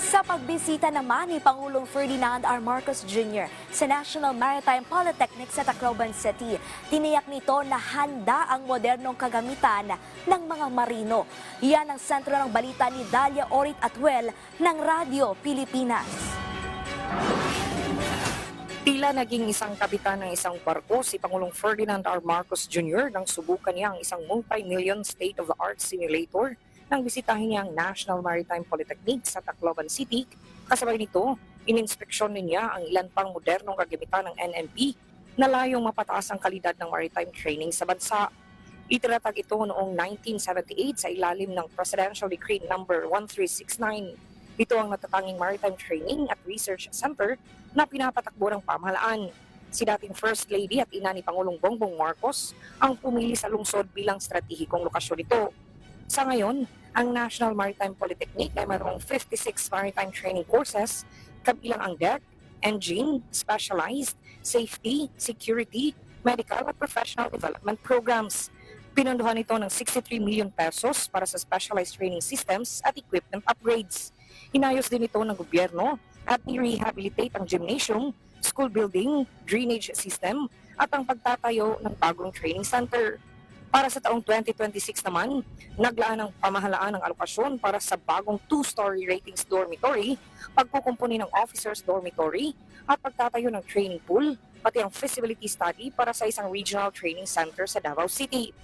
Sa pagbisita naman ni Pangulong Ferdinand R. Marcos Jr. sa National Maritime Polytechnic sa Tacloban City, tiniyak nito na handa ang modernong kagamitan ng mga marino. Yan ang sentro ng balita ni Dalia Orit Atuel ng Radyo Pilipinas. Tila naging isang kapitan ng isang barko si Pangulong Ferdinand R. Marcos Jr. nang subukan niya ang isang multi-million state-of-the-art simulator nang bisitahin niya ang National Maritime Polytechnic sa Tacloban City. Kasabay nito, ininspeksyon niya ang ilan pang modernong kagamitan ng NMP na layong mapataas ang kalidad ng maritime training sa bansa. Itinatag ito noong 1978 sa ilalim ng Presidential Decree No. 1369. Ito ang natatanging maritime training at research center na pinapatakbo ng pamahalaan. Si dating First Lady at ina ni Pangulong Bongbong Marcos ang pumili sa lungsod bilang stratehikong lokasyon nito. Sa ngayon, ang National Maritime Polytechnic ay mayroong 56 maritime training courses, kabilang ang deck, engine, specialized, safety, security, medical at professional development programs. Pinunduhan ito ng 63 million pesos para sa specialized training systems at equipment upgrades. Inayos din ito ng gobyerno at i-rehabilitate ang gymnasium, school building, drainage system at ang pagtatayo ng bagong training center. Para sa taong 2026 naman, naglaan ng pamahalaan ng alokasyon para sa bagong 2-story ratings dormitory, pagkukumpuni ng officers dormitory at pagtatayo ng training pool, pati ang feasibility study para sa isang regional training center sa Davao City.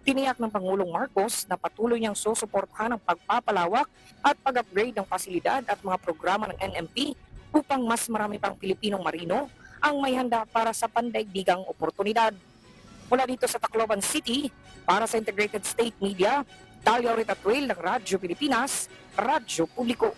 Tiniyak ng Pangulong Marcos na patuloy niyang susuportahan ang pagpapalawak at pag-upgrade ng pasilidad at mga programa ng NMP upang mas marami pang Pilipinong marino ang may handa para sa pandaigdigang oportunidad. Mula dito sa Tacloban City, para sa Integrated State Media, Dalia Orit Atuel ng Radyo Pilipinas, Radyo Publiko.